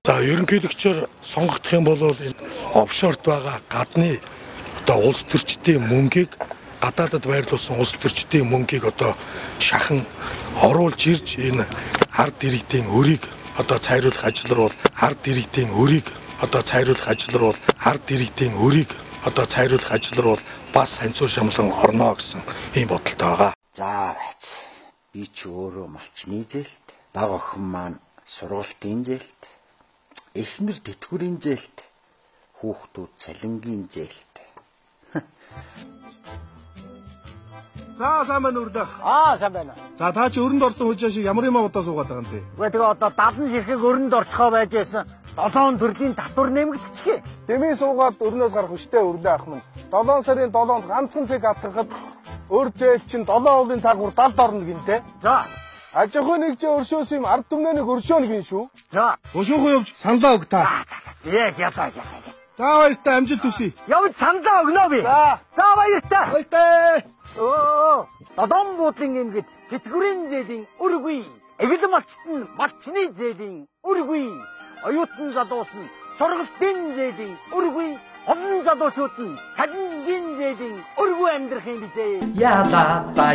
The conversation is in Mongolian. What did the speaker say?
За ерөнхийлөгчөөр сонгогдох юм бол энэ офшорт байгаа гадны одоо улс төрчдийн мөнгийг гадаадад байрлуулсан улс төрчдийн мөнгийг одоо шахан оруулж ирж энэ ард иргэдийн өрийг одоо цайруулах ажил руу ард иргэдийн өрийг одоо цайруулах ажил руу ард иргэдийн өрийг одоо цайруулах ажил руу бас ханцуу шамлан орно гэсэн ийм бодолтой байгаа. За байц. Би ч өөрөө малчны зээлт, баг охин маань сургалтын зээлт, эхнэр тэтгэврийн зээлт, хүүхдүүд цалингийн зээлт. За сайн байна үрдэ. Сайн байна. За та чи өрөнд орсон хүчээ шиг ямар юм удаа суугаад байгаа юм бэ? Үгүй тэгээ одоо 70 ширхэг өрөнд орцгоо байж байсан. 7 төрлийн татвар нэмэгдчихээ. Дэмий суугаад өрнөөс гарах хүчтэй үрдэ ах минь. 7 сарын 7-нд ганцхан цэг атгахад өр зээл чинь 7 хувийн тагвар 70 орно гинтэй. За. Аж ахуйн нэгжээ өршөөс юм ард түмнэнийг өршөөнө гин шүү. За. Өшөөхөө явж саналаа өг та. Яг. За баяртай амжилт хүсье. Явж саналаа өгнө би. За баяртай. Баяртай. Додон буудлын эмгэд тэтгэврийн зээлийн өргүй. Эгэл малчт нь малчны зээлийн өргүй. Оюутан залуус нь сургалтын зээлийн өргүй. Олон залуучууд нь цалингийн зээлийн өргүй амьдрах юм бизээ. Яла та